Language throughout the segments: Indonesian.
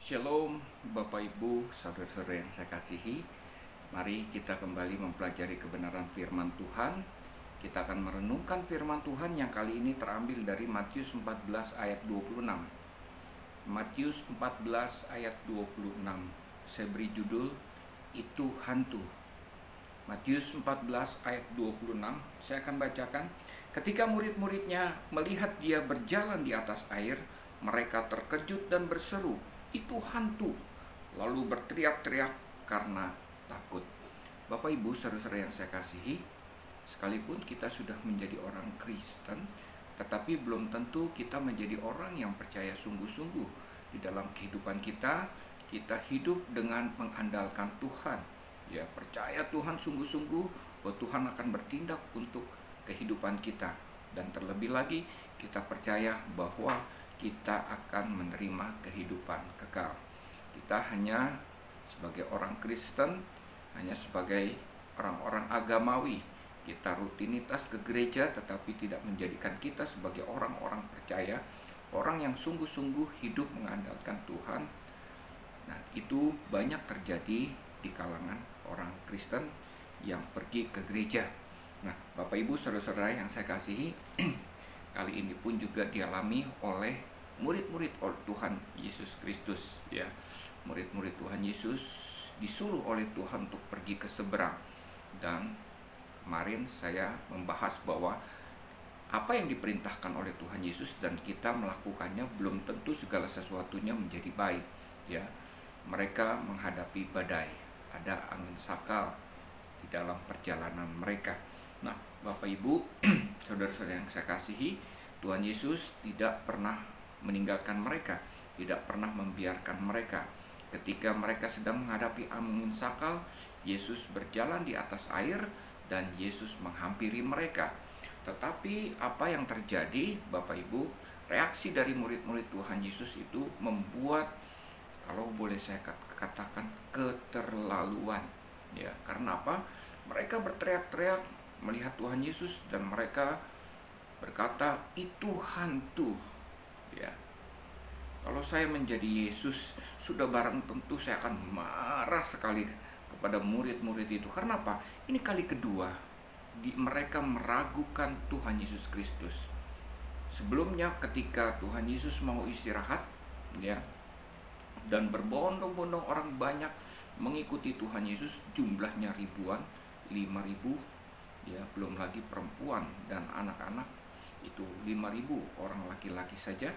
Shalom Bapak Ibu, saudara-saudara yang saya kasihi. Mari kita kembali mempelajari kebenaran firman Tuhan. Kita akan merenungkan firman Tuhan yang kali ini terambil dari Matius 14 ayat 26. Matius 14 ayat 26. Saya beri judul, Itu Hantu. Matius 14 ayat 26, saya akan bacakan. Ketika murid-muridnya melihat dia berjalan di atas air, mereka terkejut dan berseru, "Itu hantu!" Lalu berteriak-teriak karena takut. Bapak Ibu, saudara-saudara yang saya kasihi, sekalipun kita sudah menjadi orang Kristen, tetapi belum tentu kita menjadi orang yang percaya sungguh-sungguh di dalam kehidupan kita. Kita hidup dengan mengandalkan Tuhan, ya, percaya Tuhan sungguh-sungguh bahwa Tuhan akan bertindak untuk kehidupan kita, dan terlebih lagi kita percaya bahwa kita akan menerima kehidupan kekal. Kita hanya sebagai orang Kristen, hanya sebagai orang-orang agamawi, kita rutinitas ke gereja tetapi tidak menjadikan kita sebagai orang-orang percaya, orang yang sungguh-sungguh hidup mengandalkan Tuhan. Nah, itu banyak terjadi di kalangan orang Kristen yang pergi ke gereja. Nah, Bapak Ibu, saudara-saudara yang saya kasihi, kali ini pun juga dialami oleh murid-murid Tuhan Yesus Kristus, ya. Murid-murid Tuhan Yesus disuruh oleh Tuhan untuk pergi ke seberang. Dan kemarin saya membahas bahwa apa yang diperintahkan oleh Tuhan Yesus dan kita melakukannya belum tentu segala sesuatunya menjadi baik, ya. Mereka menghadapi badai, ada angin sakal di dalam perjalanan mereka. Nah, Bapak Ibu, saudara-saudara yang saya kasihi, Tuhan Yesus tidak pernah meninggalkan mereka, tidak pernah membiarkan mereka. Ketika mereka sedang menghadapi angin sakal, Yesus berjalan di atas air dan Yesus menghampiri mereka. Tetapi apa yang terjadi, Bapak Ibu, reaksi dari murid-murid Tuhan Yesus itu membuat, kalau boleh saya katakan, keterlaluan, ya. Karena apa? Mereka berteriak-teriak melihat Tuhan Yesus dan mereka berkata, "Itu hantu." Ya. Kalau saya menjadi Yesus, sudah barang tentu saya akan marah sekali kepada murid-murid itu. Karena apa? Ini kali kedua mereka meragukan Tuhan Yesus Kristus. Sebelumnya ketika Tuhan Yesus mau istirahat, ya, dan berbondong-bondong orang banyak mengikuti Tuhan Yesus, jumlahnya ribuan, 5.000, ya, belum lagi perempuan dan anak-anak, itu 5.000 orang laki-laki saja,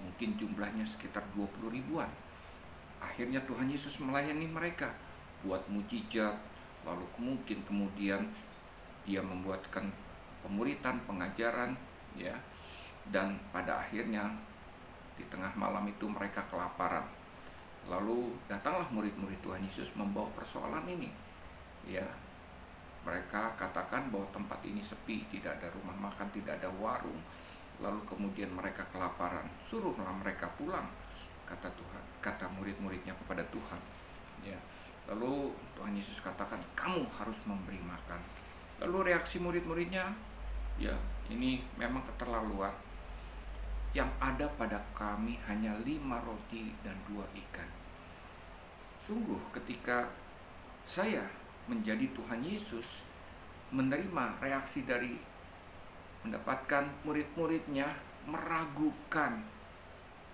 mungkin jumlahnya sekitar 20 ribuan. Akhirnya Tuhan Yesus melayani mereka, buat mujizat, lalu mungkin kemudian dia membuatkan pemuritan, pengajaran, ya, dan pada akhirnya di tengah malam itu mereka kelaparan. Lalu datanglah murid-murid Tuhan Yesus membawa persoalan ini, ya. Mereka katakan bahwa tempat ini sepi, tidak ada rumah makan, tidak ada warung. Lalu kemudian mereka kelaparan. Suruhlah mereka pulang, kata Tuhan, kata murid-muridnya kepada Tuhan, ya. Lalu Tuhan Yesus katakan, "Kamu harus memberi makan." Lalu reaksi murid-muridnya, ya, ini memang keterlaluan. "Yang ada pada kami hanya 5 roti dan 2 ikan." Sungguh ketika saya menjadi Tuhan Yesus, menerima reaksi dari mendapatkan murid-muridnya meragukan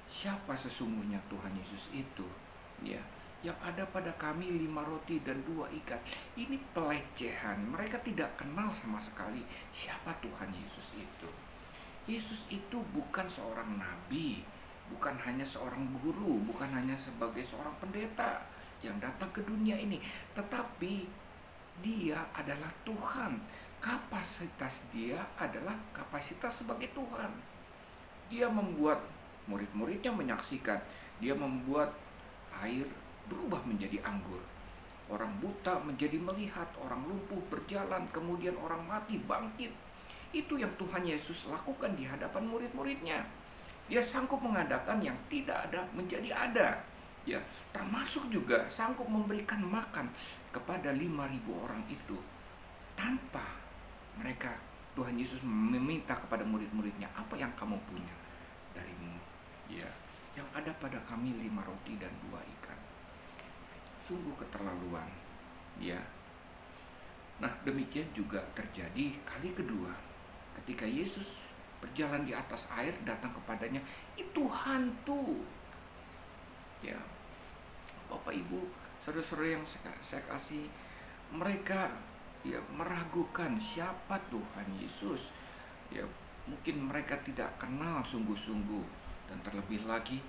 siapa sesungguhnya Tuhan Yesus itu, ya. "Yang ada pada kami 5 roti dan 2 ikan." Ini pelecehan. Mereka tidak kenal sama sekali siapa Tuhan Yesus itu. Yesus itu bukan seorang nabi, bukan hanya seorang guru, bukan hanya sebagai seorang pendeta yang datang ke dunia ini, tetapi dia adalah Tuhan. Kapasitas dia adalah kapasitas sebagai Tuhan. Dia membuat murid-muridnya menyaksikan, dia membuat air berubah menjadi anggur, orang buta menjadi melihat, orang lumpuh berjalan, kemudian orang mati bangkit. Itu yang Tuhan Yesus lakukan di hadapan murid-muridnya. Dia sanggup mengadakan yang tidak ada menjadi ada, ya, termasuk juga sanggup memberikan makan kepada 5.000 orang itu tanpa mereka. Tuhan Yesus meminta kepada murid-muridnya, "Apa yang kamu punya darimu?" Ya, Yang ada pada kami 5 roti dan 2 ikan. Sungguh keterlaluan, ya. Nah, demikian juga terjadi kali kedua. Ketika Yesus berjalan di atas air, datang kepadanya itu hantu. Ya, Bapak Ibu, saudara-saudara yang saya kasih, mereka ya meragukan siapa Tuhan Yesus. Ya, mungkin mereka tidak kenal sungguh-sungguh, dan terlebih lagi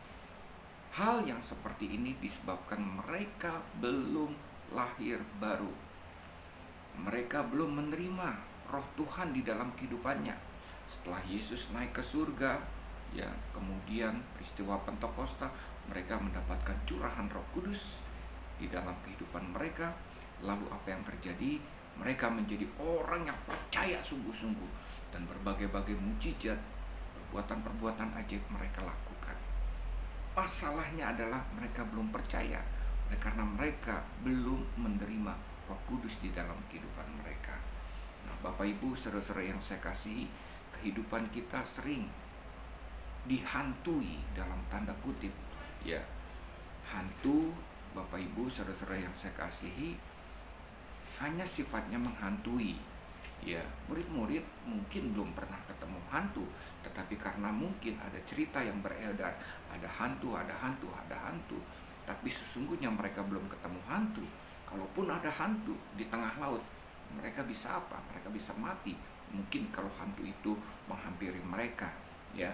hal yang seperti ini disebabkan mereka belum lahir baru. Mereka belum menerima roh Tuhan di dalam kehidupannya. Setelah Yesus naik ke surga, ya, kemudian peristiwa Pentakosta, mereka mendapatkan curahan Roh Kudus di dalam kehidupan mereka. Lalu apa yang terjadi? Mereka menjadi orang yang percaya sungguh-sungguh, dan berbagai-bagai mujizat, perbuatan-perbuatan ajaib mereka lakukan. Masalahnya adalah mereka belum percaya, karena mereka belum menerima Roh Kudus di dalam kehidupan mereka. Nah, Bapak Ibu, saudara-saudara yang saya kasihi, kehidupan kita sering dihantui dalam tanda kutip, ya. Hantu, Bapak Ibu, saudara-saudara yang saya kasihi, hanya sifatnya menghantui. Ya, murid-murid mungkin belum pernah ketemu hantu, tetapi karena mungkin ada cerita yang beredar, ada hantu, ada hantu, ada hantu, tapi sesungguhnya mereka belum ketemu hantu. Kalaupun ada hantu di tengah laut, mereka bisa apa? Mereka bisa mati. Mungkin kalau hantu itu menghampiri mereka, ya.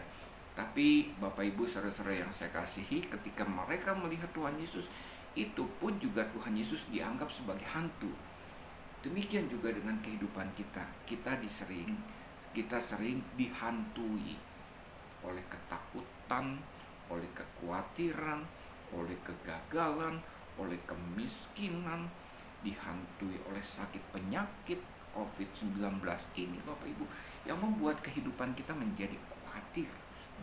Tapi Bapak Ibu, saudara-saudara yang saya kasihi, ketika mereka melihat Tuhan Yesus, itu pun juga Tuhan Yesus dianggap sebagai hantu. Demikian juga dengan kehidupan kita. Kita sering dihantui oleh ketakutan, oleh kekhawatiran, oleh kegagalan, oleh kemiskinan, dihantui oleh sakit penyakit COVID-19 ini, Bapak Ibu, yang membuat kehidupan kita menjadi khawatir,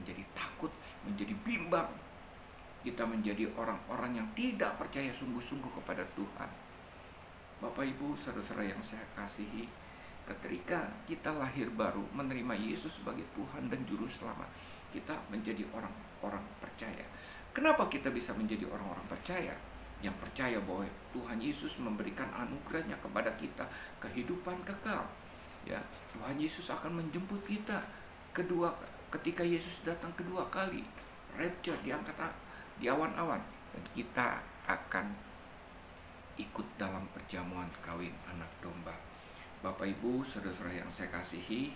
menjadi takut, menjadi bimbang. Kita menjadi orang-orang yang tidak percaya sungguh-sungguh kepada Tuhan. Bapak Ibu, saudara-saudara yang saya kasihi, ketika kita lahir baru menerima Yesus sebagai Tuhan dan Juru Selamat, kita menjadi orang-orang percaya. Kenapa kita bisa menjadi orang-orang percaya? Yang percaya bahwa Tuhan Yesus memberikan anugerahnya kepada kita, kehidupan kekal. Ya, Tuhan Yesus akan menjemput kita ketika Yesus datang kedua kali, rapture, diangkat di awan-awan, dan kita akan ikut dalam perjamuan kawin anak domba. Bapak Ibu, saudara-saudara yang saya kasihi,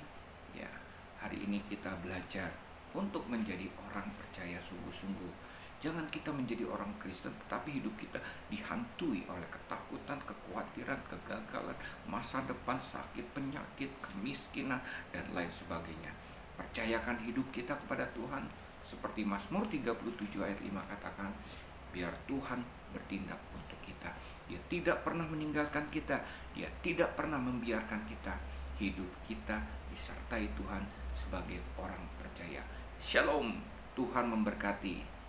ya, hari ini kita belajar untuk menjadi orang percaya sungguh-sungguh. Jangan kita menjadi orang Kristen tetapi hidup kita dihantui oleh ketakutan, kekhawatiran, kegagalan, masa depan, sakit, penyakit, kemiskinan, dan lain sebagainya. Percayakan hidup kita kepada Tuhan, seperti Mazmur 37 ayat 5 katakan, biar Tuhan bertindak untuk kita. Dia tidak pernah meninggalkan kita, Dia tidak pernah membiarkan kita. Hidup kita disertai Tuhan sebagai orang percaya. Shalom, Tuhan memberkati.